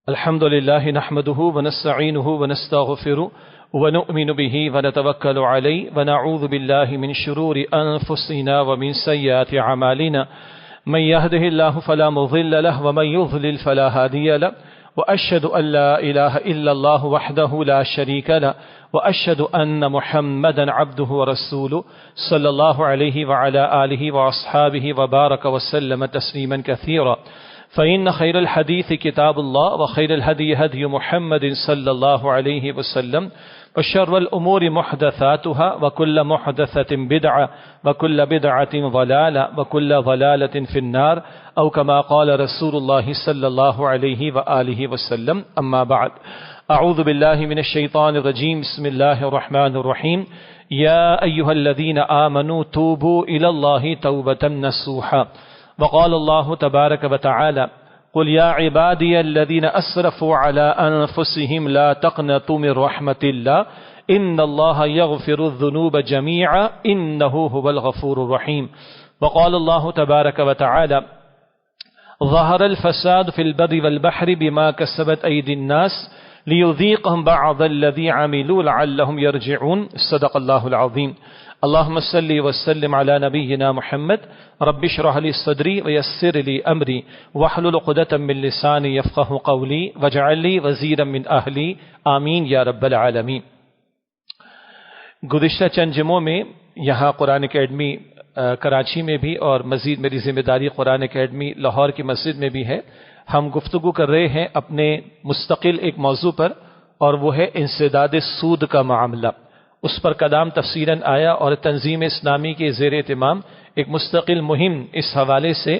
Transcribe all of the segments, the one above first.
الحمد لله نحمده ونستعينه ونستغفره ونؤمن به ونتوكل عليه ونعوذ بالله من شرور أنفسنا ومن سيئات أعمالنا من يهده الله فلا مضل له ومن يضلل فلا هادي له وأشهد أن لا إله إلا الله وحده لا شريك له وأشهد أن محمدا عبده ورسوله صلى الله عليه وعلى آله وأصحابه وبارك وسلم تسليما كثيرا فإن خير الحديث كتاب الله وخير الهدي هدي محمد صلى الله عليه وسلم وشر الأمور محدثاتها وكل محدثة بدعة وكل بدعة ضلالة وكل ضلالة في النار أو كما قال رسول الله صلى الله عليه وآله وسلم أما بعد أعوذ بالله من الشيطان الرجيم بسم الله الرحمن الرحيم يا أيها الذين آمنوا توبوا إلى الله توبة نصوحا وقال الله تبارك وتعالى قل يا عبادي الذين أسرفوا على أنفسهم لا تقنطوا من رحمة الله إن الله يغفر الذنوب جميعا إنه هو الغفور الرحيم وقال الله تبارك وتعالى ظهر الفساد في البر والبحر بما كسبت أيدي الناس ليذيقهم بعض الذي عملوا لعلهم يرجعون صدق الله العظيم اللهم صل وسلم على نبينا محمد رب اشرح لي صدري ويسر لي امري واحلل عقدة من لساني يفقهوا قولي واجعل لي وزيرا من اهلي آمین یا رب العالمین۔ گزشتہ چند جمعوں میں یہاں قرآن اکیڈمی کراچی میں بھی اور مزید میری ذمہ داری قرآن اکیڈمی لاہور کی مسجد میں بھی ہے، ہم گفتگو کر رہے ہیں اپنے مستقل ایک موضوع پر، اور وہ ہے انسداد سود کا معاملہ۔ اس پر کلام تفصیلاً آیا اور تنظیم اسلامی کے زیر اہتمام ایک مستقل مہم اس حوالے سے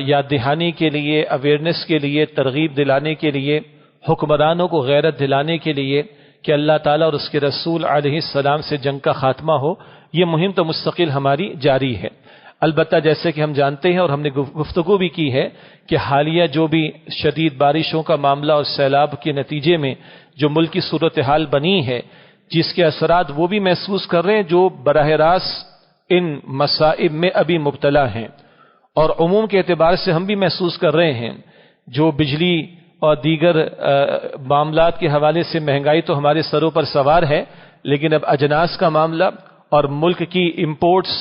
یاد دہانی کے لیے، اویئرنیس کے لیے، ترغیب دلانے کے لیے، حکمرانوں کو غیرت دلانے کے لیے کہ اللہ تعالیٰ اور اس کے رسول علیہ السلام سے جنگ کا خاتمہ ہو، یہ مہم تو مستقل ہماری جاری ہے۔ البتہ جیسے کہ ہم جانتے ہیں اور ہم نے گفتگو بھی کی ہے کہ حالیہ جو بھی شدید بارشوں کا معاملہ اور سیلاب کے نتیجے میں جو ملک کی صورتحال بنی ہے، جس کے اثرات وہ بھی محسوس کر رہے ہیں جو براہ راست ان مصائب میں ابھی مبتلا ہیں، اور عموم کے اعتبار سے ہم بھی محسوس کر رہے ہیں جو بجلی اور دیگر معاملات کے حوالے سے مہنگائی تو ہمارے سروں پر سوار ہے، لیکن اب اجناس کا معاملہ اور ملک کی امپورٹس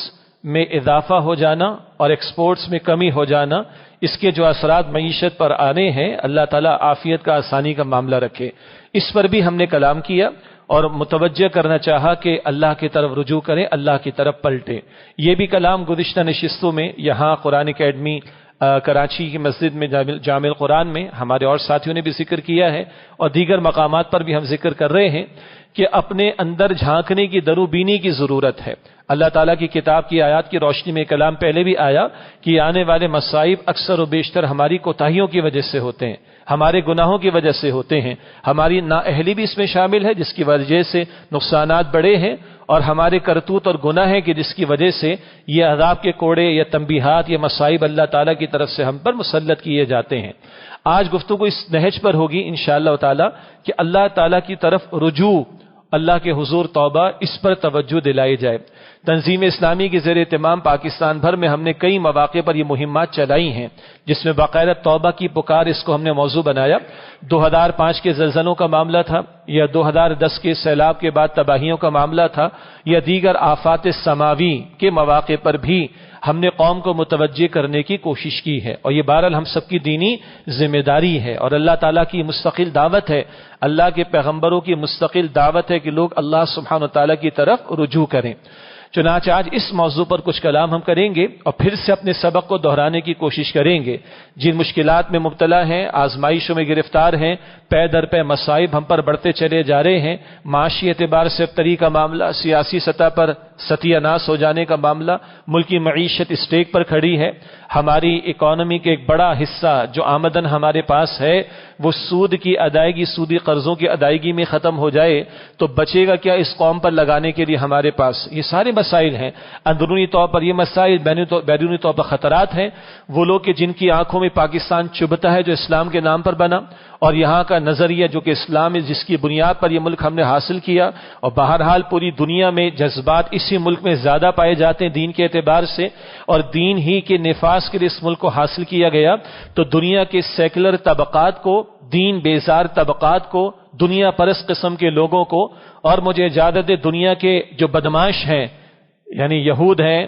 میں اضافہ ہو جانا اور ایکسپورٹس میں کمی ہو جانا، اس کے جو اثرات معیشت پر آنے ہیں، اللہ تعالیٰ عافیت کا آسانی کا معاملہ رکھے۔ اس پر بھی ہم نے کلام کیا اور متوجہ کرنا چاہا کہ اللہ کی طرف رجوع کریں، اللہ کی طرف پلٹیں۔ یہ بھی کلام گزشتہ نشستوں میں یہاں قرآن اکیڈمی کراچی کی مسجد میں جامع القرآن میں ہمارے اور ساتھیوں نے بھی ذکر کیا ہے، اور دیگر مقامات پر بھی ہم ذکر کر رہے ہیں کہ اپنے اندر جھانکنے کی درو بینی کی ضرورت ہے۔ اللہ تعالیٰ کی کتاب کی آیات کی روشنی میں کلام پہلے بھی آیا کہ آنے والے مصائب اکثر و بیشتر ہماری کوتاہیوں کی وجہ سے ہوتے ہیں، ہمارے گناہوں کی وجہ سے ہوتے ہیں، ہماری نااہلی بھی اس میں شامل ہے جس کی وجہ سے نقصانات بڑے ہیں، اور ہمارے کرتوت اور گناہ ہیں کہ جس کی وجہ سے یہ عذاب کے کوڑے یا تنبیہات یا مصائب اللہ تعالیٰ کی طرف سے ہم پر مسلط کیے جاتے ہیں۔ آج گفتگو اس نہج پر ہوگی انشاءاللہ تعالیٰ کہ اللہ تعالیٰ کی طرف رجوع، اللہ کے حضور توبہ، اس پر توجہ دلائی جائے۔ تنظیم اسلامی کے زیر اہتمام پاکستان بھر میں ہم نے کئی مواقع پر یہ مہمات چلائی ہیں، جس میں باقاعدہ توبہ کی پکار اس کو ہم نے موضوع بنایا۔ 2005 کے زلزلوں کا معاملہ تھا، یا 2010 کے سیلاب کے بعد تباہیوں کا معاملہ تھا، یا دیگر آفات سماوی کے مواقع پر بھی ہم نے قوم کو متوجہ کرنے کی کوشش کی ہے، اور یہ بہرحال ہم سب کی دینی ذمہ داری ہے، اور اللہ تعالیٰ کی مستقل دعوت ہے، اللہ کے پیغمبروں کی مستقل دعوت ہے کہ لوگ اللہ سبحانہ وتعالیٰ کی طرف رجوع کریں۔ چنانچہ آج اس موضوع پر کچھ کلام ہم کریں گے اور پھر سے اپنے سبق کو دہرانے کی کوشش کریں گے۔ جن مشکلات میں مبتلا ہیں، آزمائشوں میں گرفتار ہیں، پے در پے مصائب ہم پر بڑھتے چلے جا رہے ہیں، معاشی اعتبار سے ابتری کا معاملہ، سیاسی سطح پر ستیہ ناس ہو جانے کا معاملہ، ملکی معیشت اسٹیک پر کھڑی ہے، ہماری اکانومی کے ایک بڑا حصہ جو آمدن ہمارے پاس ہے وہ سود کی ادائیگی، سودی قرضوں کی ادائیگی میں ختم ہو جائے تو بچے گا کیا اس قوم پر لگانے کے لیے ہمارے پاس؟ یہ سارے مسائل ہیں، اندرونی طور پر یہ مسائل، بیرونی طور پر خطرات ہیں۔ وہ لوگ کہ جن کی آنکھوں میں پاکستان چبھتا ہے جو اسلام کے نام پر بنا، اور یہاں کا نظریہ جو کہ اسلام ہے جس کی بنیاد پر یہ ملک ہم نے حاصل کیا، اور بہرحال پوری دنیا میں جذبات اس اسی ملک میں زیادہ پائے جاتے ہیں دین کے اعتبار سے، اور دین ہی کے نفاذ کے لیے اس ملک کو حاصل کیا گیا، تو دنیا کے سیکولر طبقات کو، دین بیزار طبقات کو، دنیا پرست قسم کے لوگوں کو، اور مجھے اجازت ہے دنیا کے جو بدماش ہیں یعنی یہود ہیں،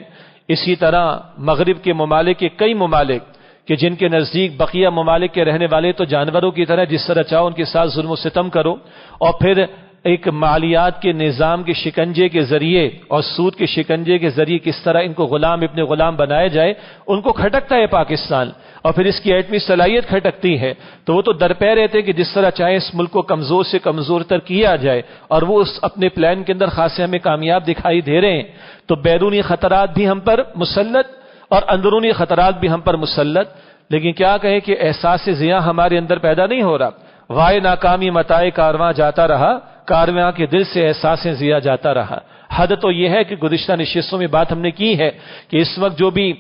اسی طرح مغرب کے ممالک کے کئی ممالک کہ جن کے نزدیک بقیہ ممالک کے رہنے والے تو جانوروں کی طرح جس طرح چاہو ان کے ساتھ ظلم و ستم کرو، اور پھر ایک مالیات کے نظام کے شکنجے کے ذریعے اور سود کے شکنجے کے ذریعے کس طرح ان کو غلام ابن غلام بنایا جائے، ان کو کھٹکتا ہے پاکستان، اور پھر اس کی ایٹمی صلاحیت کھٹکتی ہے، تو وہ تو درپے رہتے ہیں کہ جس طرح چاہے اس ملک کو کمزور سے کمزور تر کیا جائے، اور وہ اس اپنے پلان کے اندر خاصے ہمیں کامیاب دکھائی دے رہے ہیں۔ تو بیرونی خطرات بھی ہم پر مسلط اور اندرونی خطرات بھی ہم پر مسلط، لیکن کیا کہیں کہ احساس ضیاء ہمارے اندر پیدا نہیں ہو رہا۔ وائے ناکامی متائے کارواں جاتا رہا، کارواں کے دل سے احساس ضیاء جاتا رہا۔ حد تو یہ ہے کہ گزشتہ نشستوں میں بات ہم نے کی ہے کہ اس وقت جو بھی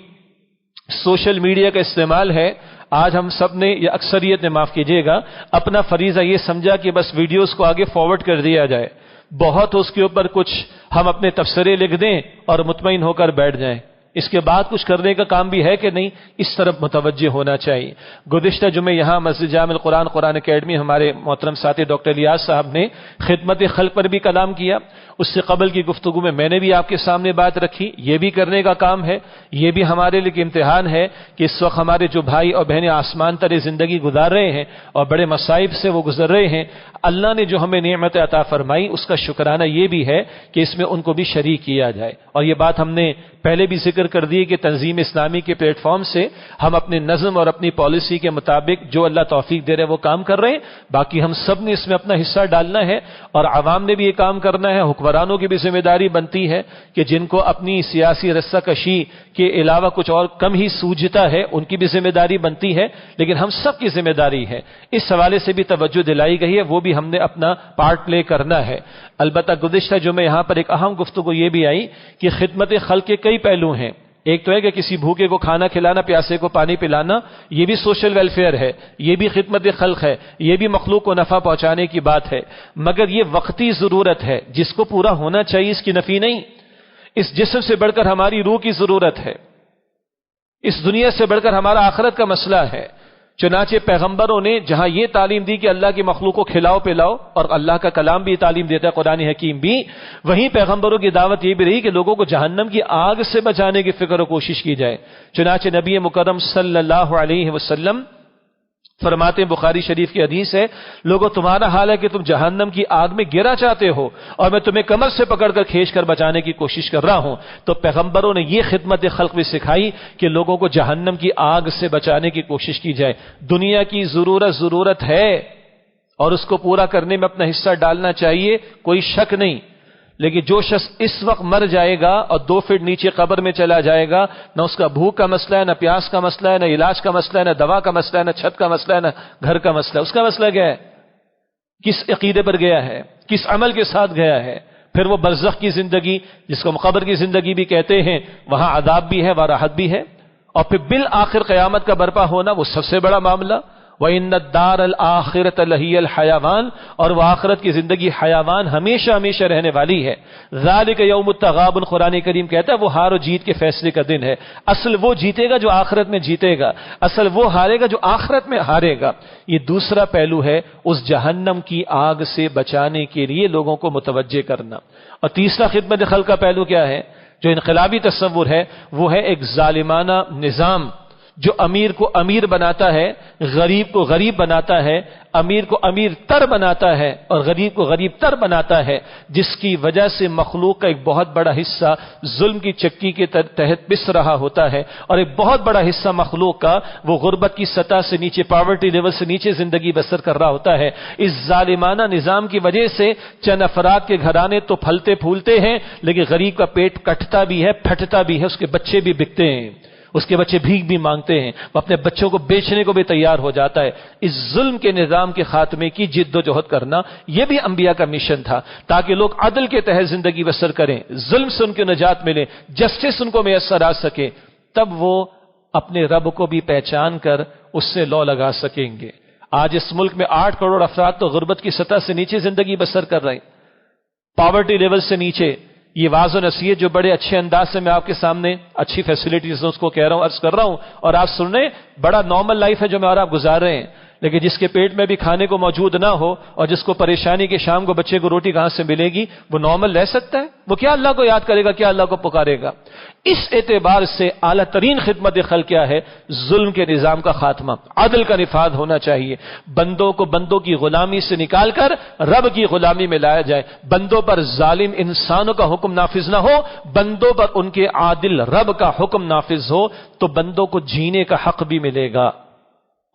سوشل میڈیا کا استعمال ہے، آج ہم سب نے یا اکثریت نے معاف کیجیے گا اپنا فریضہ یہ سمجھا کہ بس ویڈیوز کو آگے فارورڈ کر دیا جائے، بہت اس کے اوپر کچھ ہم اپنے تبصرے لکھ دیں اور مطمئن ہو کر بیٹھ جائیں، اس کے بعد کچھ کرنے کا کام بھی ہے کہ نہیں، اس طرف متوجہ ہونا چاہیے۔ گزشتہ جمعے یہاں مسجد جامع القرآن قرآن اکیڈمی ہمارے محترم ساتھی ڈاکٹر الیاس صاحب نے خدمت خلق پر بھی کلام کیا، اس سے قبل کی گفتگو میں نے بھی آپ کے سامنے بات رکھی، یہ بھی کرنے کا کام ہے، یہ بھی ہمارے لیے امتحان ہے کہ اس وقت ہمارے جو بھائی اور بہنیں آسمان تلے زندگی گزار رہے ہیں اور بڑے مصائب سے وہ گزر رہے ہیں، اللہ نے جو ہمیں نعمت عطا فرمائی اس کا شکرانہ یہ بھی ہے کہ اس میں ان کو بھی شریک کیا جائے۔ اور یہ بات ہم نے پہلے بھی ذکر کر دی کہ تنظیم اسلامی کے پلیٹ فارم سے ہم اپنے نظم اور اپنی پالیسی کے مطابق جو اللہ توفیق دے رہے وہ کام کر رہے ہیں، باقی ہم سب نے اس میں اپنا حصہ ڈالنا ہے، اور عوام نے بھی یہ کام کرنا ہے، حکمرانوں کی بھی ذمہ داری بنتی ہے کہ جن کو اپنی سیاسی رسہ کشی کے علاوہ کچھ اور کم ہی سوجتا ہے ان کی بھی ذمہ داری بنتی ہے، لیکن ہم سب کی ذمہ داری ہے، اس حوالے سے بھی توجہ دلائی گئی ہے، وہ بھی ہم نے اپنا پارٹ پلے کرنا ہے۔ البتہ گزشتہ جو میں یہاں پر ایک اہم گفتگو یہ بھی آئی کہ خدمت خلق کے کئی پہلو ہیں، ایک تو ہے کہ کسی بھوکے کو کھانا کھلانا، پیاسے کو پانی پلانا، یہ بھی سوشل ویلفیئر ہے، یہ بھی خدمت خلق ہے، یہ بھی مخلوق کو نفع پہنچانے کی بات ہے، مگر یہ وقتی ضرورت ہے جس کو پورا ہونا چاہیے، اس کی نفی نہیں۔ اس جسم سے بڑھ کر ہماری روح کی ضرورت ہے، اس دنیا سے بڑھ کر ہمارا آخرت کا مسئلہ ہے۔ چنانچہ پیغمبروں نے جہاں یہ تعلیم دی کہ اللہ کے مخلوق کو کھلاؤ پلاؤ، اور اللہ کا کلام بھی تعلیم دیتا ہے، قرآن حکیم بھی، وہیں پیغمبروں کی دعوت یہ بھی رہی کہ لوگوں کو جہنم کی آگ سے بچانے کی فکر و کوشش کی جائے۔ چنانچہ نبی مکرم صلی اللہ علیہ وسلم فرماتے ہیں، بخاری شریف کی حدیث ہے، لوگوں تمہارا حال ہے کہ تم جہنم کی آگ میں گرا چاہتے ہو اور میں تمہیں کمر سے پکڑ کر کھینچ کر بچانے کی کوشش کر رہا ہوں۔ تو پیغمبروں نے یہ خدمت خلق بھی سکھائی کہ لوگوں کو جہنم کی آگ سے بچانے کی کوشش کی جائے۔ دنیا کی ضرورت ہے اور اس کو پورا کرنے میں اپنا حصہ ڈالنا چاہیے، کوئی شک نہیں، لیکن جو شخص اس وقت مر جائے گا اور 2 فٹ نیچے قبر میں چلا جائے گا، نہ اس کا بھوک کا مسئلہ ہے، نہ پیاس کا مسئلہ ہے، نہ علاج کا مسئلہ ہے، نہ دوا کا مسئلہ ہے، نہ چھت کا مسئلہ ہے، نہ گھر کا مسئلہ ہے، اس کا مسئلہ کیا ہے؟ کس عقیدے پر گیا ہے، کس عمل کے ساتھ گیا ہے؟ پھر وہ برزخ کی زندگی جس کو قبر کی زندگی بھی کہتے ہیں، وہاں عذاب بھی ہے، وہاں راحت بھی ہے، اور پھر بالآخر قیامت کا برپا ہونا، وہ سب سے بڑا معاملہ۔ وَإِنَّ الدَّارَ الْآخِرَةَ لَهِيَ الْحَيَوَانُ، اور وہ آخرت کی زندگی حیوان ہمیشہ ہمیشہ رہنے والی ہے۔ ذَلِكَ يَوْمُ التَّغَابُنِ، قرآن کریم کہتا ہے وہ ہار و جیت کے فیصلے کا دن ہے۔ اصل وہ جیتے گا جو آخرت میں جیتے گا، اصل وہ ہارے گا جو آخرت میں ہارے گا۔ یہ دوسرا پہلو ہے اس جہنم کی آگ سے بچانے کے لیے لوگوں کو متوجہ کرنا۔ اور تیسرا خدمت خلق کا پہلو کیا ہے؟ جو انقلابی تصور ہے وہ ہے ایک ظالمانہ نظام جو امیر کو امیر بناتا ہے، غریب کو غریب بناتا ہے، امیر کو امیر تر بناتا ہے اور غریب کو غریب تر بناتا ہے، جس کی وجہ سے مخلوق کا ایک بہت بڑا حصہ ظلم کی چکی کے تحت پس رہا ہوتا ہے، اور ایک بہت بڑا حصہ مخلوق کا وہ غربت کی سطح سے نیچے، پاورٹی لیول سے نیچے زندگی بسر کر رہا ہوتا ہے۔ اس ظالمانہ نظام کی وجہ سے چند افراد کے گھرانے تو پھلتے پھولتے ہیں، لیکن غریب کا پیٹ کٹتا بھی ہے، پھٹتا بھی ہے، اس کے بچے بھی بکتے ہیں، اس کے بچے بھیک بھی مانگتے ہیں، وہ اپنے بچوں کو بیچنے کو بھی تیار ہو جاتا ہے۔ اس ظلم کے نظام کے خاتمے کی جد و جہد کرنا یہ بھی انبیاء کا مشن تھا، تاکہ لوگ عدل کے تحت زندگی بسر کریں، ظلم سے ان کی نجات ملے، جسٹس ان کو میسر آ سکے، تب وہ اپنے رب کو بھی پہچان کر اس سے لو لگا سکیں گے۔ آج اس ملک میں 8 کروڑ افراد تو غربت کی سطح سے نیچے زندگی بسر کر رہے ہیں، پاورٹی لیول سے نیچے، یہ واضح نصیحت جو بڑے اچھے انداز سے میں آپ کے سامنے اچھی فیسلٹیز اس کو کہہ رہا ہوں، عرض کر رہا ہوں، اور آپ سن رہے ہیں، بڑا نارمل لائف ہے جو میں اور آپ گزار رہے ہیں، لیکن جس کے پیٹ میں بھی کھانے کو موجود نہ ہو اور جس کو پریشانی کہ شام کو بچے کو روٹی کہاں سے ملے گی، وہ نارمل رہ سکتا ہے؟ وہ کیا اللہ کو یاد کرے گا، کیا اللہ کو پکارے گا؟ اس اعتبار سے اعلیٰ ترین خدمت خلق کیا ہے؟ ظلم کے نظام کا خاتمہ، عدل کا نفاذ ہونا چاہیے، بندوں کو بندوں کی غلامی سے نکال کر رب کی غلامی میں لایا جائے، بندوں پر ظالم انسانوں کا حکم نافذ نہ ہو، بندوں پر ان کے عادل رب کا حکم نافذ ہو، تو بندوں کو جینے کا حق بھی ملے گا،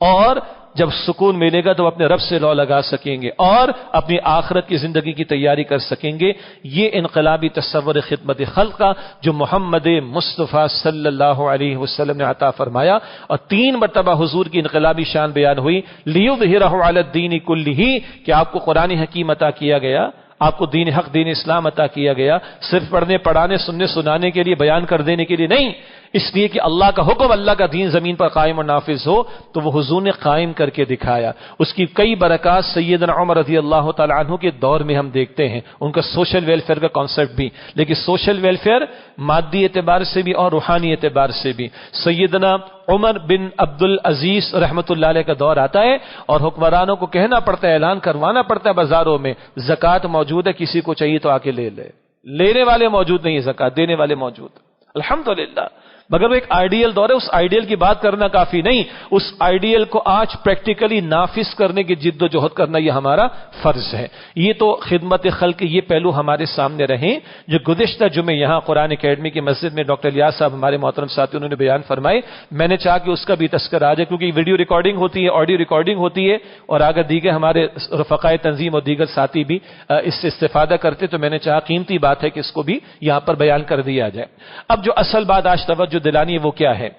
اور جب سکون ملے گا تو اپنے رب سے لو لگا سکیں گے اور اپنی آخرت کی زندگی کی تیاری کر سکیں گے۔ یہ انقلابی تصور خدمت خلق کا جو محمد مصطفیٰ صلی اللہ علیہ وسلم نے عطا فرمایا، اور 3 مرتبہ حضور کی انقلابی شان بیان ہوئی، لیظہرہ علی الدین کلہ، کہ آپ کو قرآن حکیم عطا کیا گیا، آپ کو دین حق دین اسلام عطا کیا گیا، صرف پڑھنے پڑھانے سننے سنانے کے لیے، بیان کر دینے کے لیے نہیں، اس لیے کہ اللہ کا حکم، اللہ کا دین زمین پر قائم اور نافذ ہو، تو وہ حضور نے قائم کر کے دکھایا۔ اس کی کئی برکات سیدنا عمر رضی اللہ تعالی عنہ کے دور میں ہم دیکھتے ہیں، ان کا سوشل ویلفیئر کا کانسیپٹ بھی، لیکن سوشل ویلفیئر مادی اعتبار سے بھی اور روحانی اعتبار سے بھی۔ سیدنا عمر بن عبد العزیز رحمۃ اللہ علیہ کا دور آتا ہے اور حکمرانوں کو کہنا پڑتا ہے، اعلان کروانا پڑتا ہے بازاروں میں، زکوٰۃ موجود ہے، کسی کو چاہیے تو آ کے لے لے۔ لینے والے موجود نہیں، زکوٰۃ دینے والے موجود، الحمدللہ۔ مگر وہ ایک آئیڈیل دور ہے، اس آئیڈیل کی بات کرنا کافی نہیں، اس آئیڈیل کو آج پریکٹیکلی نافذ کرنے کی جد و جہد کرنا یہ ہمارا فرض ہے۔ یہ تو خدمت خلق کے یہ پہلو ہمارے سامنے رہیں جو گزشتہ جمعے یہاں قرآن اکیڈمی کی مسجد میں ڈاکٹر الیاس صاحب ہمارے محترم ساتھی انہوں نے بیان فرمائے۔ میں نے چاہا کہ اس کا بھی تذکرہ آ جائے، کیونکہ ویڈیو ریکارڈنگ ہوتی ہے، آڈیو ریکارڈنگ ہوتی ہے، اور اگر دیگر ہمارے رفقائے تنظیم اور دیگر ساتھی بھی اس سے استفادہ کرتے تو میں نے چاہا قیمتی بات ہے کہ اس کو بھی یہاں پر بیان کر دیا جائے۔ اب جو اصل بات آج توجہ دلانی ہے وہ کیا ہے؟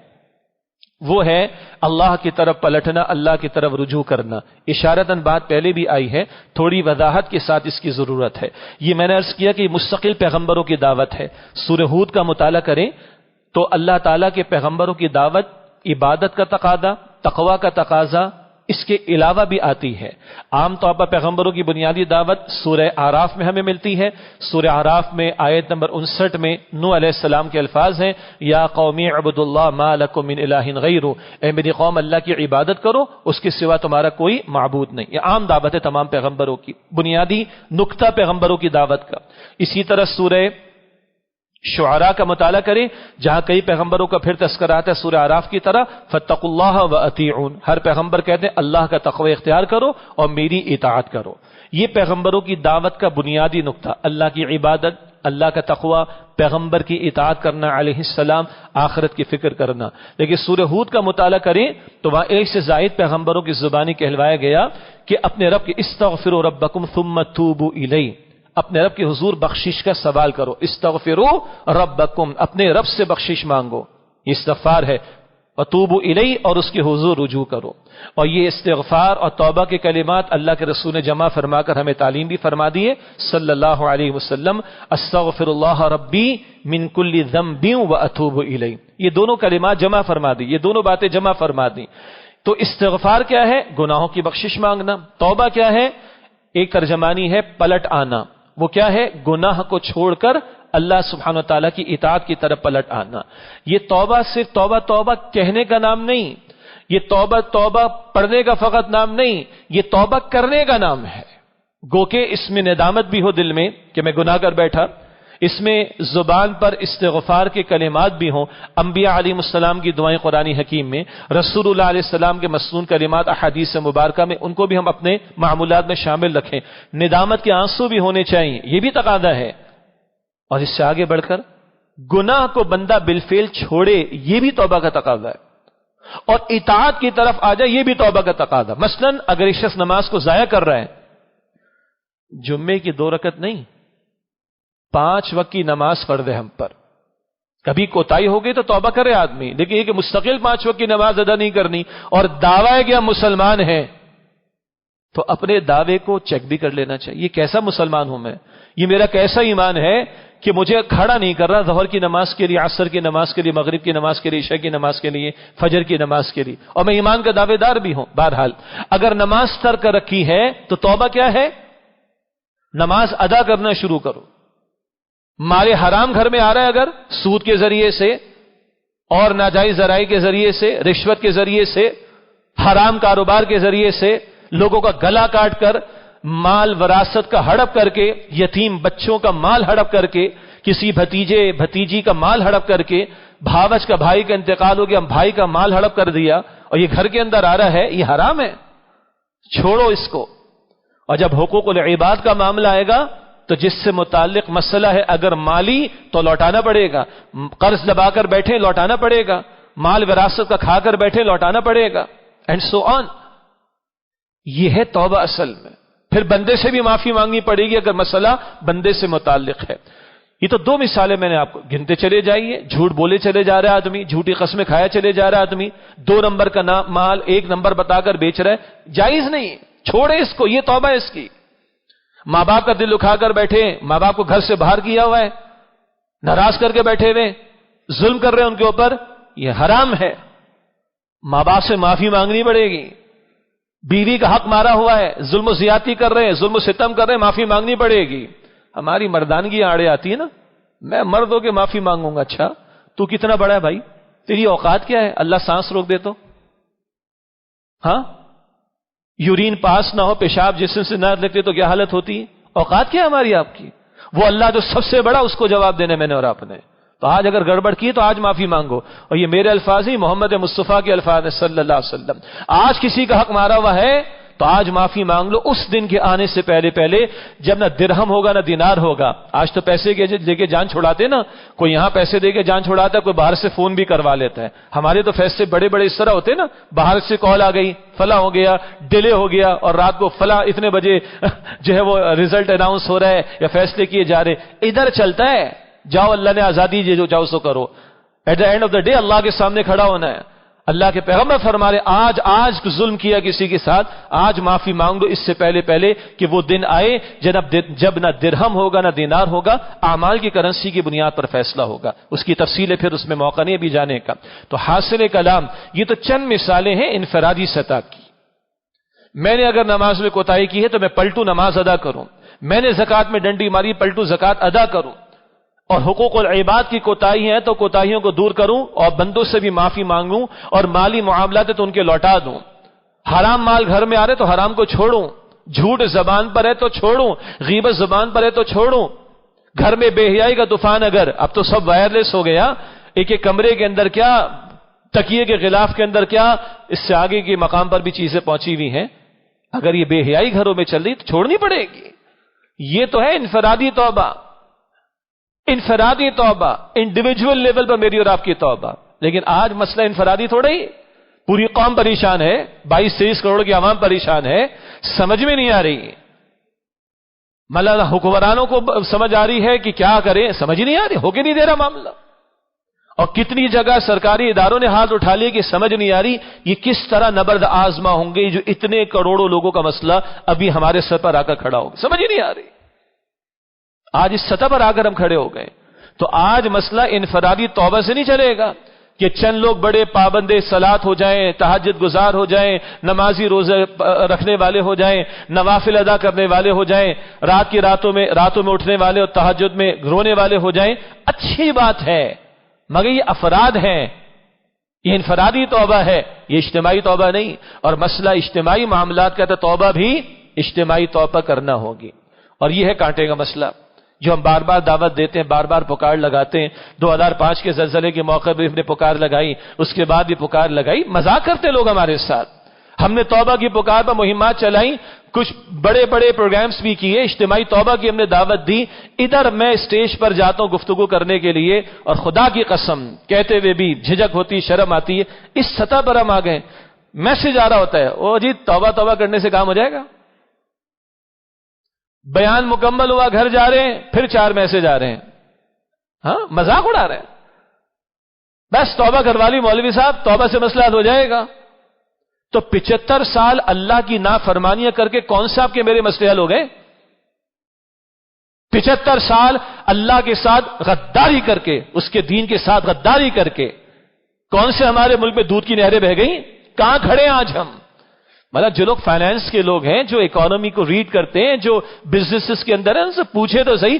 وہ ہے اللہ کی طرف پلٹنا، اللہ کی طرف رجوع کرنا۔ اشارتاً بات پہلے بھی آئی ہے، تھوڑی وضاحت کے ساتھ اس کی ضرورت ہے۔ یہ میں نے عرض کیا کہ مستقل پیغمبروں کی دعوت ہے۔ سورہ ہود کا مطالعہ کریں تو اللہ تعالیٰ کے پیغمبروں کی دعوت عبادت کا تقاضا، تقوی کا تقاضا اس کے علاوہ بھی آتی ہے۔ عام طور پر پیغمبروں کی بنیادی دعوت سورہ اعراف میں ہمیں ملتی ہے۔ سورہ اعراف میں آیت نمبر 59 میں نوح علیہ السلام کے الفاظ ہیں، یا قومی اعبدوا اللہ ما لکم من الہ غیرہ، اے میری قوم اللہ کی عبادت کرو، اس کے سوا تمہارا کوئی معبود نہیں۔ یہ عام دعوت ہے تمام پیغمبروں کی، بنیادی نقطہ پیغمبروں کی دعوت کا۔ اسی طرح سورہ شعراء کا مطالعہ کریں جہاں کئی پیغمبروں کا پھر تذکرہ آتا ہے سورہ اعراف کی طرح، فاتقوا اللہ واطیعون، ہر پیغمبر کہتے ہیں اللہ کا تقوی اختیار کرو اور میری اطاعت کرو۔ یہ پیغمبروں کی دعوت کا بنیادی نقطہ، اللہ کی عبادت، اللہ کا تقوی، پیغمبر کی اطاعت کرنا علیہ السلام، آخرت کی فکر کرنا۔ لیکن سورہ ہود کا مطالعہ کریں تو وہاں ایک سے زائد پیغمبروں کی زبانی کہلوایا گیا کہ اپنے رب کے استغفروا ربکم ثم توبوا الیہ، اپنے رب کے حضور بخشش کا سوال کرو، استغفروا ربکم، اپنے رب سے بخشش مانگو، یہ استغفار ہے، وتوبوا الیہ، اور اس کے حضور رجوع کرو۔ اور یہ استغفار اور توبہ کے کلمات اللہ کے رسول نے جمع فرما کر ہمیں تعلیم بھی فرما دی ہے صلی اللہ علیہ وسلم، استغفر اللہ ربی من کل ذنب واتوب الیہ، یہ دونوں کلمات جمع فرما دی، یہ دونوں باتیں جمع فرما دی۔ تو استغفار کیا ہے؟ گناہوں کی بخشش مانگنا۔ توبہ کیا ہے؟ ایک ترجمانی ہے پلٹ آنا۔ وہ کیا ہے؟ گناہ کو چھوڑ کر اللہ سبحانہ و تعالیٰ کی اطاعت کی طرف پلٹ آنا۔ یہ توبہ صرف توبہ توبہ کہنے کا نام نہیں، یہ توبہ توبہ پڑھنے کا فقط نام نہیں، یہ توبہ کرنے کا نام ہے۔ گو کہ اس میں ندامت بھی ہو دل میں کہ میں گناہ کر بیٹھا، اس میں زبان پر استغفار کے کلمات بھی ہوں، انبیاء علیہ السلام کی دعائیں قرآن حکیم میں، رسول اللہ علیہ السلام کے مسنون کلمات احادیث مبارکہ میں، ان کو بھی ہم اپنے معمولات میں شامل رکھیں۔ ندامت کے آنسو بھی ہونے چاہیے، یہ بھی تقاضا ہے۔ اور اس سے آگے بڑھ کر گناہ کو بندہ بالفعل چھوڑے، یہ بھی توبہ کا تقاضا ہے، اور اطاعت کی طرف آ جائے، یہ بھی توبہ کا تقاضا۔ مثلا اگر ایک شخص نماز کو ضائع کر رہا ہے، جمعے کی 2 رکعت نہیں، 5 وقت کی نماز فرض ہے ہم پر، کبھی کوتاہی ہو گئی تو توبہ کرے آدمی، لیکن یہ کہ مستقل 5 وقت کی نماز ادا نہیں کرنی اور دعویٰ ہے کہ ہم مسلمان ہیں، تو اپنے دعوے کو چیک بھی کر لینا چاہیے، یہ کیسا مسلمان ہوں میں، یہ میرا کیسا ایمان ہے کہ مجھے کھڑا نہیں کر رہا ظہر کی نماز کے لیے، عصر کی نماز کے لیے، مغرب کی نماز کے لیے، عشاء کی نماز کے لیے، فجر کی نماز کے لیے، اور میں ایمان کا دعوے دار بھی ہوں۔ بہرحال اگر نماز ترک کر رکھی ہے تو توبہ کیا ہے؟ نماز ادا کرنا شروع کرو۔ مال حرام گھر میں آ رہا ہے اگر سود کے ذریعے سے اور ناجائز ذرائع کے ذریعے سے، رشوت کے ذریعے سے، حرام کاروبار کے ذریعے سے، لوگوں کا گلا کاٹ کر، مال وراثت کا ہڑپ کر کے، یتیم بچوں کا مال ہڑپ کر کے، کسی بھتیجے بھتیجی کا مال ہڑپ کر کے، بھاوج کا بھائی کا انتقال ہو گیا، بھائی کا مال ہڑپ کر دیا اور یہ گھر کے اندر آ رہا ہے، یہ حرام ہے، چھوڑو اس کو۔ اور جب حقوق العباد کا معاملہ آئے گا تو جس سے متعلق مسئلہ ہے، اگر مالی تو لوٹانا پڑے گا، قرض دبا کر بیٹھے لوٹانا پڑے گا، مال وراثت کا کھا کر بیٹھے لوٹانا پڑے گا، اینڈ سو آن۔ یہ ہے توبہ اصل میں۔ پھر بندے سے بھی معافی مانگنی پڑے گی اگر مسئلہ بندے سے متعلق ہے۔ یہ تو دو مثالیں میں نے آپ کو گنتے چلے جائیے، جھوٹ بولے چلے جا رہا ہے آدمی، جھوٹی قسمیں کھایا چلے جا رہا ہے آدمی، 2 نمبر کا مال 1 نمبر بتا کر بیچ رہا ہے، جائز نہیں، چھوڑے اس کو، یہ توبہ ہے اس کی۔ ماں باپ کا دل اکھا کر بیٹھے، ماں باپ کو گھر سے باہر کیا ہوا ہے، ناراض کر کے بیٹھے ہوئے، ظلم کر رہے ہیں ان کے اوپر، یہ حرام ہے، ماں باپ سے معافی مانگنی پڑے گی۔ بیوی کا حق مارا ہوا ہے، ظلم و زیادتی کر رہے ہیں، ظلم و ستم کر رہے ہیں، معافی مانگنی پڑے گی۔ ہماری مردانگی آڑے آتی ہے نا، میں مرد ہو کے معافی مانگوں گا، اچھا تو کتنا بڑا ہے بھائی، تیری اوقات کیا ہے؟ اللہ سانس روک دے تو، ہاں یورین پاس نہ ہو، پیشاب جسم سے نہ نکلے تو کیا حالت ہوتی ہے؟ اوقات کیا ہے ہماری آپ کی؟ وہ اللہ جو سب سے بڑا، اس کو جواب دینے میں نے اور آپ نے۔ تو آج اگر گڑبڑ کی تو آج معافی مانگو، اور یہ میرے الفاظ ہی محمد مصطفیٰ کے الفاظ ہیں صلی اللہ علیہ وسلم۔ آج کسی کا حق مارا ہوا ہے تو آج معافی مانگ لو، اس دن کے آنے سے پہلے جب نہ درہم ہوگا نہ دینار ہوگا۔ آج تو پیسے دے کے جان چھڑاتے نا، کوئی یہاں پیسے دے کے جان چھڑاتا ہے، کوئی باہر سے فون بھی کروا لیتا ہے۔ ہمارے تو فیصلے بڑے بڑے اس طرح ہوتے نا، باہر سے کال آ گئی، فلاں ہو گیا، ڈیلے ہو گیا، اور رات کو فلاں اتنے بجے جو ہے وہ ریزلٹ اناؤنس ہو رہا ہے یا فیصلے کیے جا رہے، ادھر چلتا ہے، جاؤ اللہ نے آزادی دی، جو جاؤ سو کرو۔ At the end of the day Allah کے سامنے کھڑا ہونا ہے۔ اللہ کے پیغمبر فرما رہے آج ظلم کیا کسی کے ساتھ، آج معافی مانگ دو، اس سے پہلے کہ وہ دن آئے جب نہ درہم ہوگا نہ دینار ہوگا، اعمال کی کرنسی کی بنیاد پر فیصلہ ہوگا۔ اس کی تفصیلیں پھر اس میں موقع نہیں بھی جانے کا۔ تو حاصل کلام، یہ تو چند مثالیں ہیں انفرادی سطح کی۔ میں نے اگر نماز میں کوتاہی کی ہے تو میں پلٹو نماز ادا کروں، میں نے زکوٰۃ میں ڈنڈی ماری، پلٹو زکوٰۃ ادا کروں، اور حقوق العباد کی کوتاہی ہیں تو کوتاہیوں کو دور کروں اور بندوں سے بھی معافی مانگوں، اور مالی معاملات ہے تو ان کے لوٹا دوں۔ حرام مال گھر میں آ رہے تو حرام کو چھوڑوں، جھوٹ زبان پر ہے تو چھوڑوں، غیبت زبان پر ہے تو چھوڑوں۔ گھر میں بے حیائی کا طوفان، اگر اب تو سب وائرلیس ہو گیا، ایک ایک کمرے کے اندر کیا، تکیے کے غلاف کے اندر کیا، اس سے آگے کے مقام پر بھی چیزیں پہنچی ہوئی ہیں۔ اگر یہ بے حیائی گھروں میں چل رہی تو چھوڑنی پڑے گی۔ یہ تو ہے انفرادی توبہ، انفرادی توبہ، انڈیویجول لیول پر میری اور آپ کی توبہ۔ لیکن آج مسئلہ انفرادی تھوڑا ہی، پوری قوم پریشان ہے، 22-23 کروڑ کی عوام پریشان ہے، سمجھ میں نہیں آ رہی۔ مطلب حکمرانوں کو سمجھ آ رہی ہے کہ کیا کریں، سمجھ ہی نہیں آ رہی، ہو کے نہیں دے رہا معاملہ۔ اور کتنی جگہ سرکاری اداروں نے ہاتھ اٹھا لیے کہ سمجھ نہیں آ رہی یہ کس طرح نبرد آزما ہوں گے، جو اتنے کروڑوں لوگوں کا مسئلہ ابھی ہمارے سر پر آ کر کھڑا ہوگا، سمجھ ہی نہیں آ رہی۔ آج اس سطح پر آ کر ہم کھڑے ہو گئے۔ تو آج مسئلہ انفرادی توبہ سے نہیں چلے گا کہ چند لوگ بڑے پابند صلات ہو جائیں، تہجد گزار ہو جائیں، نمازی روزے رکھنے والے ہو جائیں، نوافل ادا کرنے والے ہو جائیں، راتوں میں اٹھنے والے اور تہجد میں رونے والے ہو جائیں۔ اچھی بات ہے، مگر یہ افراد ہیں، یہ انفرادی توبہ ہے، یہ اجتماعی توبہ نہیں۔ اور مسئلہ اجتماعی معاملات کا تو توبہ بھی اجتماعی طور پر کرنا ہوگی۔ اور یہ ہے کانٹے کا مسئلہ جو ہم بار بار دعوت دیتے ہیں، بار بار پکار لگاتے ہیں۔ 2005 کے زلزلے کے موقع پہ ہم نے پکار لگائی، اس کے بعد بھی پکار لگائی، مذاق کرتے لوگ ہمارے ساتھ۔ ہم نے توبہ کی پکار پر مہمات چلائیں، کچھ بڑے بڑے پروگرامز بھی کیے، اجتماعی توبہ کی ہم نے دعوت دی۔ ادھر میں اسٹیج پر جاتا ہوں گفتگو کرنے کے لیے، اور خدا کی قسم کہتے ہوئے بھی جھجک ہوتی، شرم آتی ہے۔ اس سطح پر ہم آ گئے، میسج آ رہا ہوتا ہے، او جی توبہ کرنے سے کام ہو جائے گا۔ بیان مکمل ہوا، گھر جا رہے ہیں، پھر 4 میسج آ رہے ہیں، ہاں مذاق اڑا رہے ہیں۔ بس توبہ کروا لی مولوی صاحب، توبہ سے مسئلہ حل ہو جائے گا۔ تو 75 سال اللہ کی نافرمانیاں کر کے کون سے آپ کے میرے مسئلے حل ہو گئے؟ 75 سال اللہ کے ساتھ غداری کر کے، اس کے دین کے ساتھ غداری کر کے کون سے ہمارے ملک میں دودھ کی نہریں بہ گئیں؟ کہاں کھڑے ہیں آج ہم؟ مطلب جو لوگ فائنانس کے لوگ ہیں، جو اکانومی کو ریڈ کرتے ہیں، جو بزنسز کے اندر ہیں، ان سے پوچھے تو صحیح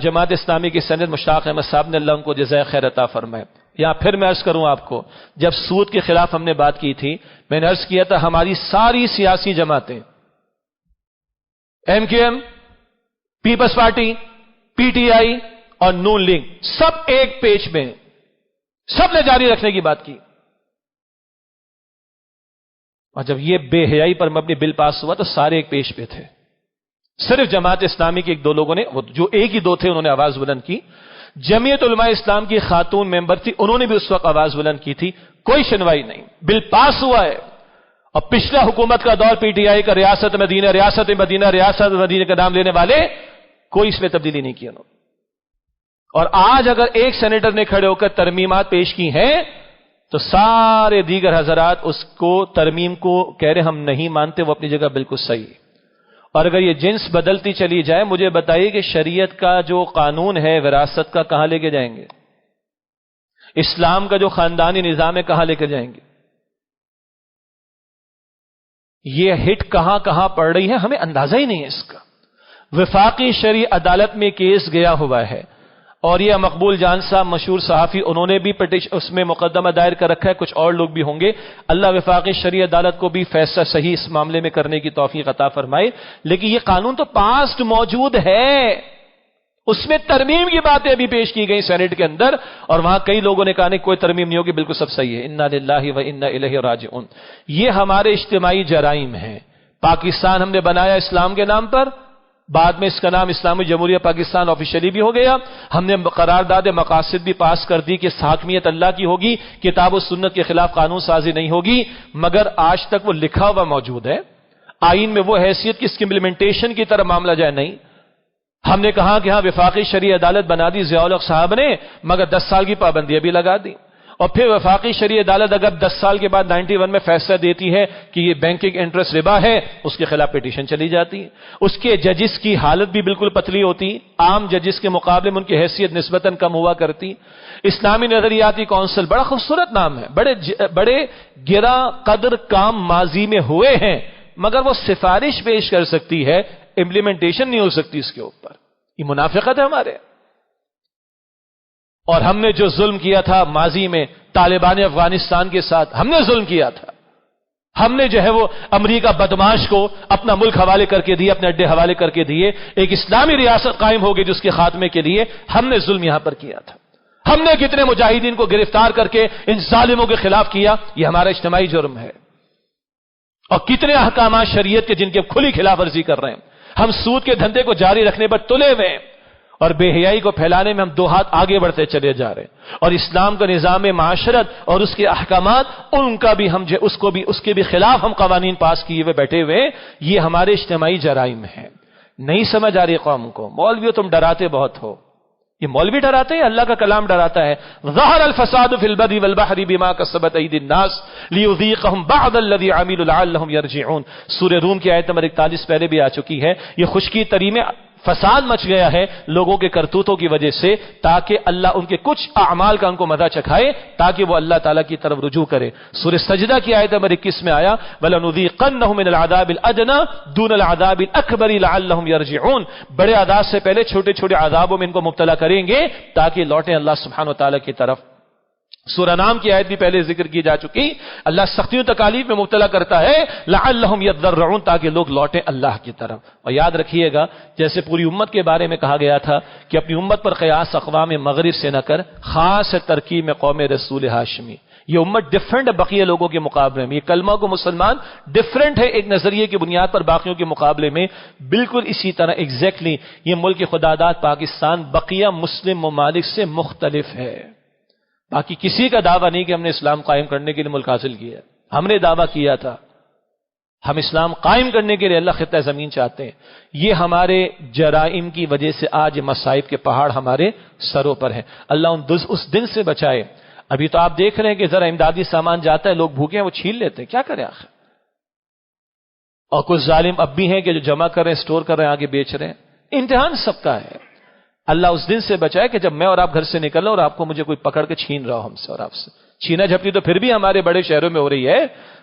جماعت اسلامی کے سند مشتاق احمد صاحب نے اللہ ان کو جزائے خیر عطا فرمائے. یا پھر میں عرض کروں آپ کو، جب سود کے خلاف ہم نے بات کی تھی، میں نے عرض کیا تھا ہماری ساری سیاسی جماعتیں، M Q M, peoples party, P T I اور نون لیگ، سب ایک پیج میں، سب نے جاری رکھنے کی بات کی. اور جب یہ بے حیائی پر مبنی بل پاس ہوا تو سارے ایک پیج پہ تھے. صرف جماعت اسلامی کے ایک دو لوگوں نے، جو ایک ہی دو تھے، انہوں نے آواز بلند کی. جمعیت علماء اسلام کی خاتون ممبر تھی، انہوں نے بھی اس وقت آواز بلند کی تھی. کوئی سنوائی نہیں، بل پاس ہوا ہے. اور پچھلا حکومت کا دور، پی ٹی آئی کا ریاست مدینہ ریاست مدینہ کا نام لینے والے، کوئی اس میں تبدیلی نہیں کی انہوں نے. اور آج اگر ایک سینیٹر نے کھڑے ہو کر ترمیمات پیش کی ہیں تو سارے دیگر حضرات اس کو ترمیم کو کہہ رہے ہم نہیں مانتے، وہ اپنی جگہ بالکل صحیح ہے. اور اگر یہ جنس بدلتی چلی جائے، مجھے بتائیے کہ شریعت کا جو قانون ہے وراثت کا کہاں لے کے جائیں گے؟ اسلام کا جو خاندانی نظام ہے کہاں لے کے جائیں گے؟ یہ ہٹ کہاں کہاں پڑ رہی ہے ہمیں اندازہ ہی نہیں ہے اس کا. وفاقی شرعی عدالت میں کیس گیا ہوا ہے، اور یہ مقبول جان صاحب مشہور صحافی، انہوں نے بھی اس میں مقدمہ دائر کر رکھا ہے، کچھ اور لوگ بھی ہوں گے. اللہ وفاقی شرعی عدالت کو بھی فیصلہ صحیح اس معاملے میں کرنے کی توفیق عطا فرمائے. لیکن یہ قانون تو پاسٹ موجود ہے، اس میں ترمیم کی باتیں ابھی پیش کی گئی سینیٹ کے اندر، اور وہاں کئی لوگوں نے کہا نہیں کوئی ترمیم نہیں ہوگی، بالکل سب صحیح ہے. انا للہ و انا الیہ راجعون. یہ ہمارے اجتماعی جرائم ہیں. پاکستان ہم نے بنایا اسلام کے نام پر، بعد میں اس کا نام اسلامی جمہوریہ پاکستان آفیشلی بھی ہو گیا. ہم نے قرارداد مقاصد بھی پاس کر دی کہ حاکمیت اللہ کی ہوگی، کتاب و سنت کے خلاف قانون سازی نہیں ہوگی، مگر آج تک وہ لکھا ہوا موجود ہے. آئین میں وہ حیثیت کہ اس کی امپلیمنٹیشن کی طرف معاملہ جائے نہیں. ہم نے کہا کہ ہاں وفاقی شرعی عدالت بنا دی ضیاء الحق صاحب نے، مگر 10 سال کی پابندیاں بھی لگا دی. اور پھر وفاقی شرعی عدالت اگر 10 سال کے بعد 91 میں فیصلہ دیتی ہے کہ یہ بینکنگ انٹرسٹ ربا ہے، اس کے خلاف پیٹیشن چلی جاتی ہے. اس کے ججز کی حالت بھی بالکل پتلی ہوتی، عام ججز کے مقابلے میں ان کی حیثیت نسبتاً کم ہوا کرتی. اسلامی نظریاتی کونسل بڑا خوبصورت نام ہے، بڑے گرا قدر کام ماضی میں ہوئے ہیں، مگر وہ سفارش پیش کر سکتی ہے، امپلیمنٹیشن نہیں ہو سکتی اس کے اوپر. یہ منافقت ہے ہمارے. اور ہم نے جو ظلم کیا تھا ماضی میں طالبان افغانستان کے ساتھ، ہم نے ظلم کیا تھا. ہم نے جو ہے وہ امریکہ بدماش کو اپنا ملک حوالے کر کے دیے، اپنے اڈے حوالے کر کے دیے. ایک اسلامی ریاست قائم ہوگی جس کے خاتمے کے لیے ہم نے ظلم یہاں پر کیا تھا. ہم نے کتنے مجاہدین کو گرفتار کر کے ان ظالموں کے خلاف کیا، یہ ہمارا اجتماعی جرم ہے. اور کتنے احکامات شریعت کے جن کی کھلی خلاف ورزی کر رہے ہیں. ہم سود کے دھندے کو جاری رکھنے پر تلے ہوئے ہیں، اور بے حیائی کو پھیلانے میں ہم 2 ہاتھ آگے بڑھتے چلے جا رہے ہیں. اور اسلام کا نظام معاشرت اور اس کے احکامات، ان کا بھی ہم اس کے بھی خلاف ہم قوانین پاس کیے ہوئے بیٹھے ہوئے. یہ ہمارے اجتماعی جرائم ہیں. نہیں سمجھ آ رہی قوم کو. مولویوں تم ڈراتے بہت ہو. یہ مولوی ڈراتے ہیں، اللہ کا کلام ڈراتا ہے. ظہر الفساد فی البر والبحر بما کسبت ایدی الناس لیذیقہم بعض الذی عملوا لعلہم یرجعون. سورہ روم کی آیت نمبر 41 پہلے بھی آ چکی ہے. یہ خشکی تری میں فساد مچ گیا ہے لوگوں کے کرتوتوں کی وجہ سے، تاکہ اللہ ان کے کچھ اعمال کا ان کو مزہ چکھائے، تاکہ وہ اللہ تعالیٰ کی طرف رجوع کرے. سورہ سجدہ کی آیت نمبر 21 میں آیا وَلَنُذِيقَنَّهُم مِّنَ الْعَذَابِ الْأَدْنَىٰ دُونَ الْعَذَابِ الْأَكْبَرِ لَعَلَّهُمْ يَرْجِعُونَ. بڑے عذاب سے پہلے چھوٹے چھوٹے عذابوں میں ان کو مبتلا کریں گے تاکہ لوٹیں اللہ سبحانہ و تعالیٰ کی طرف. سورہ نام کی آیت بھی پہلے ذکر کی جا چکی. اللہ سختیوں تکالیف میں مبتلا کرتا ہے لعلہم یضرعون، تاکہ لوگ لوٹیں اللہ کی طرف. اور یاد رکھیے گا جیسے پوری امت کے بارے میں کہا گیا تھا کہ اپنی امت پر قیاس اقوام مغرب سے نہ کر، خاص ترکیب میں قوم رسول ہاشمی. یہ امت ڈیفرنٹ ہے بقیہ لوگوں کے مقابلے میں. یہ کلمہ کو مسلمان ڈیفرنٹ ہے ایک نظریے کی بنیاد پر باقیوں کے مقابلے میں. بالکل اسی طرح ایگزیکٹلی یہ ملک خدا داد پاکستان بقیہ مسلم ممالک سے مختلف ہے. باقی کسی کا دعویٰ نہیں کہ ہم نے اسلام قائم کرنے کے لیے ملک حاصل کیا. ہم نے دعویٰ کیا تھا ہم اسلام قائم کرنے کے لیے اللہ خطہ زمین چاہتے ہیں. یہ ہمارے جرائم کی وجہ سے آج مصائب کے پہاڑ ہمارے سروں پر ہیں. اللہ اس دن سے بچائے. ابھی تو آپ دیکھ رہے ہیں کہ ذرا امدادی سامان جاتا ہے، لوگ بھوکے ہیں وہ چھین لیتے ہیں. کیا کریں آخر؟ اور کچھ ظالم اب بھی ہیں کہ جو جمع کر رہے ہیں، اسٹور کر رہے ہیں، آگے بیچ رہے ہیں. امتحان سب کا ہے. اللہ اس دن سے بچائے کہ جب میں اور آپ گھر سے نکل رہا ہوں اور آپ کو مجھے کوئی پکڑ کے چھین رہا ہو ہم سے اور آپ سے. چھینا جھپٹی تو پھر بھی ہمارے بڑے شہروں میں ہو رہی ہے،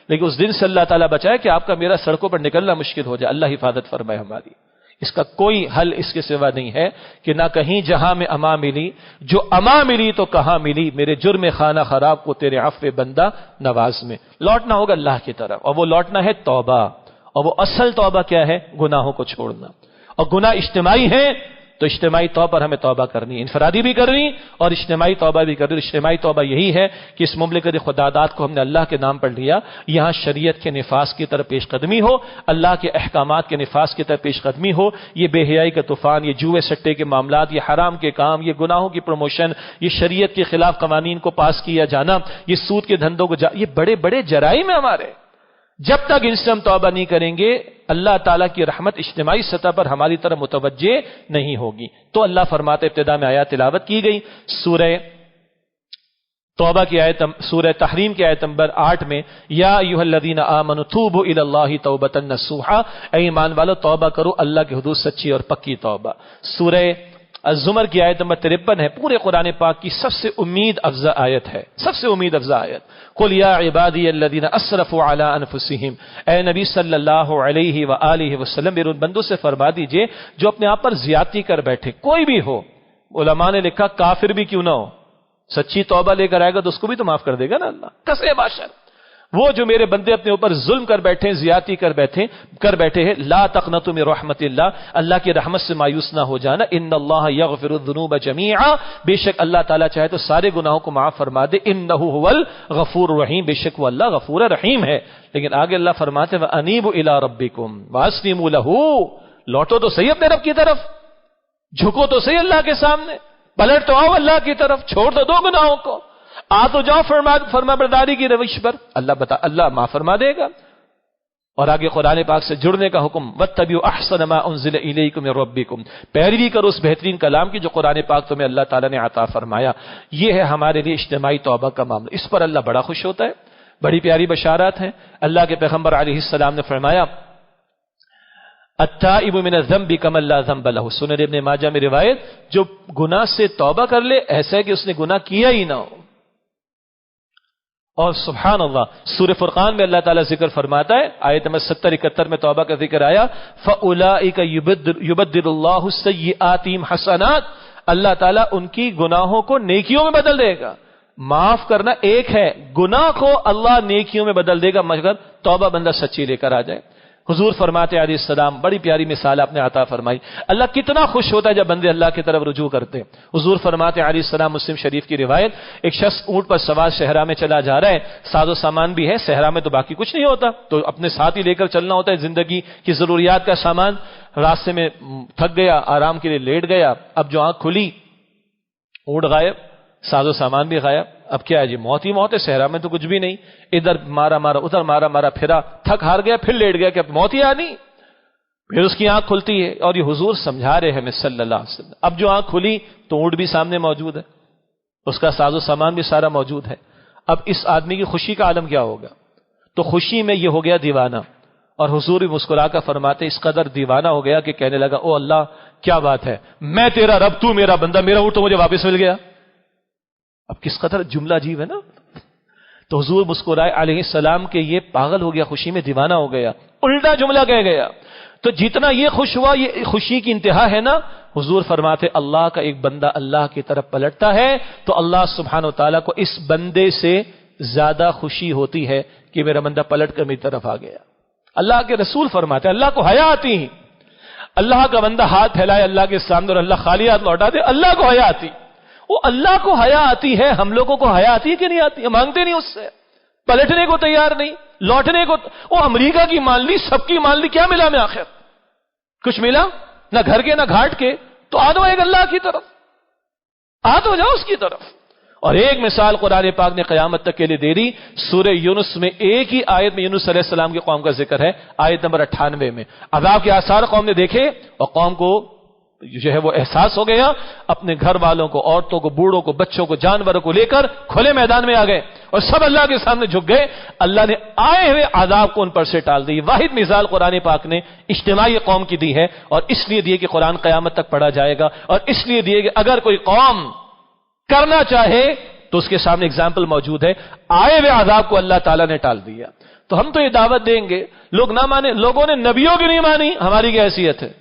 لیکن اس دن سے اللہ تعالیٰ بچائے کہ آپ کا میرا سڑکوں پر نکلنا مشکل ہو جائے. اللہ حفاظت فرمائے ہماری. اس کا کوئی حل اس کے سوا نہیں ہے کہ نہ کہیں جہاں میں اما ملی، جو اما ملی تو کہاں ملی، میرے جرم خانہ خراب کو تیرے عفو بندہ نواز میں لوٹنا ہوگا اللہ کی طرف، اور وہ لوٹنا ہے توبہ، اور وہ اصل توبہ کیا ہے؟ گناہوں کو چھوڑنا، اور گناہ اجتماعی ہیں تو اجتماعی طور پر ہمیں توبہ کرنی ہے، انفرادی بھی کرنی اور اجتماعی توبہ بھی کرنی۔ اجتماعی توبہ یہی ہے کہ اس مملکت خداداد کو ہم نے اللہ کے نام پر لیا، یہاں شریعت کے نفاذ کی طرف پیش قدمی ہو، اللہ کے احکامات کے نفاذ کی طرف پیش قدمی ہو۔ یہ بے حیائی کا طوفان، یہ جوئے سٹے کے معاملات، یہ حرام کے کام، یہ گناہوں کی پروموشن، یہ شریعت کے خلاف قوانین کو پاس کیا جانا، یہ سود کے دھندوں کو یہ بڑے بڑے جرائم ہیں ہمارے۔ جب تک ان سے ہم توبہ نہیں کریں گے، اللہ تعالیٰ کی رحمت اجتماعی سطح پر ہماری طرف متوجہ نہیں ہوگی۔ تو اللہ فرماتے، ابتدا میں آیات تلاوت کی گئی سورہ توبہ کی آیت، سورہ تحریم کی آیت نمبر 8 میں، یا ایھا الذین آمنوا توبوا الی اللہ توبۃ نصوحا، اے ایمان والو توبہ کرو اللہ کی حدود سچی اور پکی توبہ۔ سورہ الزمر کی آیت نمبر 53 ہے، پورے قرآن پاک کی سب سے امید افزا آیت ہے، سب سے امید افزا آیت۔ قل یا عبادی الذین اسرفوا علی انفسہم، اے نبی صلی اللہ علیہ وآلہ وسلم میرے ان بندوں سے فرما دیجئے جو اپنے آپ پر زیادتی کر بیٹھے، کوئی بھی ہو۔ علماء نے لکھا کافر بھی کیوں نہ ہو، سچی توبہ لے کر آئے گا تو اس کو بھی تو معاف کر دے گا نا اللہ، کسے باشر۔ وہ جو میرے بندے اپنے اوپر ظلم کر بیٹھے، زیادتی کر بیٹھے ہیں، لا تقنطوا من رحمت اللہ، اللہ کی رحمت سے مایوس نہ ہو جانا۔ ان اللہ یغفر الذنوب جميعا، بے شک اللہ تعالیٰ چاہے تو سارے گناہوں کو معاف فرما دے۔ انہ هو الغفور الرحیم، بے شک وہ اللہ غفور رحیم ہے۔ لیکن آگے اللہ فرماتے ہیں وانیبوا الی ربکم واسلموا لہ، لوٹو تو صحیح اپنے رب کی طرف، جھکو تو صحیح اللہ کے سامنے، پلٹ تو آؤ اللہ کی طرف، چھوڑ تو دو گناہوں کو، آ تو جاؤ فرما برداری کی روش پر، اللہ معاف فرما دے گا۔ اور آگے قرآن پاک سے جڑنے کا حکم، واتبعوا احسن ما انزل الیکم من ربکم، پیروی کرو اس بہترین کلام کی جو قرآن پاک تمہیں اللہ تعالیٰ نے عطا فرمایا۔ یہ ہے ہمارے لیے اجتماعی توبہ کا معاملہ، اس پر اللہ بڑا خوش ہوتا ہے، بڑی پیاری بشارات ہیں۔ اللہ کے پیغمبر علیہ السلام نے فرمایا التائب من الذنب کمن لا ذنب له، سنن ابن ماجہ میں روایت، جو گناہ سے توبہ کر لے ایسا ہے کہ اس نے گناہ کیا ہی نہ ہو۔ اور سبحان اللہ، سورہ فرقان میں اللہ تعالیٰ ذکر فرماتا ہے، آیت نمبر 70-71 میں توبہ کا ذکر آیا، فَأُولَئِكَ يُبَدِّلُ اللَّهُ السَّيِّئَاتِهِمْ حَسَنَاتٍ، اللہ تعالیٰ ان کی گناہوں کو نیکیوں میں بدل دے گا۔ معاف کرنا ایک ہے، گناہ کو اللہ نیکیوں میں بدل دے گا مگر توبہ بندہ سچی لے کر آ جائے۔ حضور فرماتے علیہ السلام، بڑی پیاری مثال آپ نے عطا فرمائی، اللہ کتنا خوش ہوتا ہے جب بندے اللہ کی طرف رجوع کرتے۔ حضور فرماتے علیہ السلام، مسلم شریف کی روایت، ایک شخص اونٹ پر سوار صحرا میں چلا جا رہا ہے، ساز و سامان بھی ہے، صحرا میں تو باقی کچھ نہیں ہوتا، تو اپنے ساتھ ہی لے کر چلنا ہوتا ہے زندگی کی ضروریات کا سامان۔ راستے میں تھک گیا، آرام کے لیے لیٹ گیا، اب جو آنکھ کھلی اونٹ غائب، ساز و سامان بھی غائب، اب کیا ہے جی، موت ہی موت ہے، صحرا میں تو کچھ بھی نہیں، ادھر مارا ادھر مارا پھرا، تھک ہار گیا، پھر لیٹ گیا کہ اب موت ہی آنی، پھر اس کی آنکھ کھلتی ہے اور یہ حضور سمجھا رہے ہیں صلی اللہ علیہ وسلم۔ اب جو آنکھ کھلی تو اونٹ بھی سامنے موجود ہے، اس کا ساز و سامان بھی سارا موجود ہے، اب اس آدمی کی خوشی کا عالم کیا ہوگا؟ تو خوشی میں یہ ہو گیا دیوانہ، اور حضور بھی مسکرا کر فرماتے اس قدر دیوانہ ہو گیا کہ کہنے لگا او اللہ کیا بات ہے، میں تیرا رب، تو میرا بندہ، میرا اونٹ تو مجھے واپس مل گیا۔ اب کس قدر جملہ عجیب ہے نا۔ تو حضور مسکرائے علیہ السلام کہ یہ پاگل ہو گیا، خوشی میں دیوانہ ہو گیا، الٹا جملہ کہہ گیا۔ تو جتنا یہ خوش ہوا، یہ خوشی کی انتہا ہے نا۔ حضور فرماتے اللہ کا ایک بندہ اللہ کی طرف پلٹتا ہے تو اللہ سبحانہ و تعالیٰ کو اس بندے سے زیادہ خوشی ہوتی ہے کہ میرا بندہ پلٹ کر میری طرف آ گیا۔ اللہ کے رسول فرماتے اللہ کو حیا آتی ہے، اللہ کا بندہ ہاتھ پھیلائے اللہ کے سامنے اور اللہ خالی ہاتھ لوٹا دے، اللہ کو حیا آتی۔ وہ اللہ کو حیا آتی ہے، ہم لوگوں کو حیا آتی ہے کہ نہیں آتی؟ مانگتے نہیں اس سے، پلٹنے کو تیار نہیں، لوٹنے کو۔ وہ امریکہ کی مان لی، سب کی مان لی، کیا ملا میں آخر؟ کچھ ملا نہ گھر کے نہ گھاٹ کے، تو آ دو ایک اللہ کی طرف، آ تو جاؤ اس کی طرف۔ اور ایک مثال قرآن پاک نے قیامت تک کے لیے دے دی، سورہ یونس میں ایک ہی آیت میں یونس علیہ السلام کی قوم کا ذکر ہے، آیت نمبر 98 میں۔ عذاب کے آثار قوم نے دیکھے اور قوم کو جو ہے وہ احساس ہو گیا، اپنے گھر والوں کو، عورتوں کو، بوڑھوں کو، بچوں کو، جانوروں کو لے کر کھلے میدان میں آ گئے اور سب اللہ کے سامنے جھک گئے۔ اللہ نے آئے ہوئے عذاب کو ان پر سے ٹال دی۔ واحد مثال قرآن پاک نے اجتماعی قوم کی دی ہے، اور اس لیے دی کہ قرآن قیامت تک پڑھا جائے گا، اور اس لیے دی کہ اگر کوئی قوم کرنا چاہے تو اس کے سامنے اگزامپل موجود ہے، آئے ہوئے عذاب کو اللہ تعالیٰ نے ٹال دیا۔ تو ہم تو یہ دعوت دیں گے، لوگ نہ مانے، لوگوں نے نبیوں کی نہیں مانی، ہماری کیا حیثیت ہے؟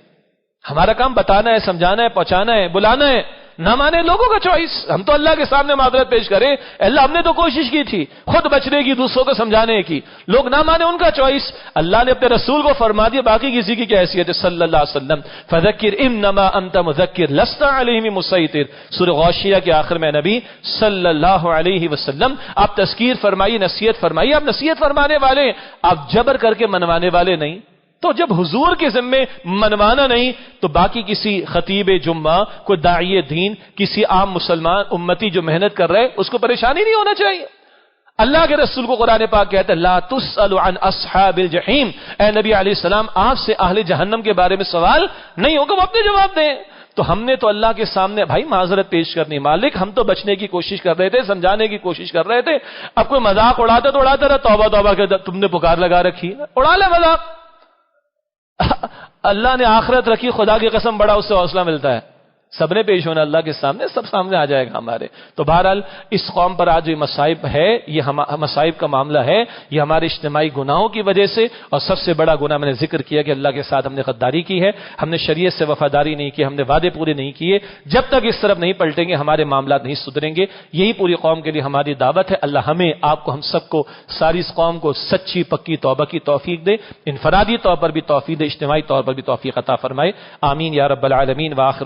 ہمارا کام بتانا ہے، سمجھانا ہے، پہنچانا ہے، بلانا ہے، نہ مانے لوگوں کا چوائس. ہم تو اللہ کے سامنے معذرت پیش کریں، اللہ ہم نے تو کوشش کی تھی خود بچنے کی، دوسروں کو سمجھانے کی، لوگ نہ مانے ان کا چوائس. اللہ نے اپنے رسول کو فرما دیا، باقی کسی کی کیا حیثیت ہے صلی اللہ علیہ وسلم. فذکر انما انت مذکر لست علیہم مسیطر. سورہ غاشیہ کے آخر میں نبی صلی اللہ علیہ وسلم آپ تذکیر فرمائیے، نصیحت فرمائیے. آپ نصیحت فرمانے والے، آپ جبر کر کے منوانے والے نہیں. تو جب حضور کے ذمے منوانا نہیں تو باقی کسی خطیب جمعہ، کوئی داعی دین، کسی عام مسلمان امتی جو محنت کر رہے اس کو پریشانی نہیں ہونا چاہیے. اللہ کے رسول کو قرآن پاک کہتا ہے لا تسأل عن اصحاب الجحیم، اے نبی علیہ السلام آپ سے اہل جہنم کے بارے میں سوال نہیں ہوگا، وہ اپنے جواب دیں. تو ہم نے تو اللہ کے سامنے بھائی معذرت پیش کرنی، مالک ہم تو بچنے کی کوشش کر رہے تھے، سمجھانے کی کوشش کر رہے تھے. اب کوئی مذاق اڑاتا تو اڑاتا رہا، توبہ توبہ کہ تم نے پکار لگا رکھی، اڑا لے مذاق. اللہ نے آخرت رکھی، خدا کی قسم بڑا اس سے حوصلہ ملتا ہے. سب نے پیش ہونا اللہ کے سامنے، سب سامنے آ جائے گا ہمارے. تو بہرحال اس قوم پر آج یہ مصائب ہے، یہ مصائب کا معاملہ ہے، یہ ہمارے اجتماعی گناہوں کی وجہ سے. اور سب سے بڑا گناہ میں نے ذکر کیا کہ اللہ کے ساتھ ہم نے غداری کی ہے، ہم نے شریعت سے وفاداری نہیں کی، ہم نے وعدے پورے نہیں کیے. جب تک اس طرف نہیں پلٹیں گے ہمارے معاملات نہیں سدھریں گے. یہی پوری قوم کے لیے ہماری دعوت ہے. اللہ ہمیں، آپ کو، ہم سب کو، ساری اس قوم کو سچی پکی توبہ کی توفیق دے، انفرادی طور پر بھی توفیق دے، اجتماعی طور پر بھی توفیق عطا فرمائے. آمین یا رب العالمین. وآخر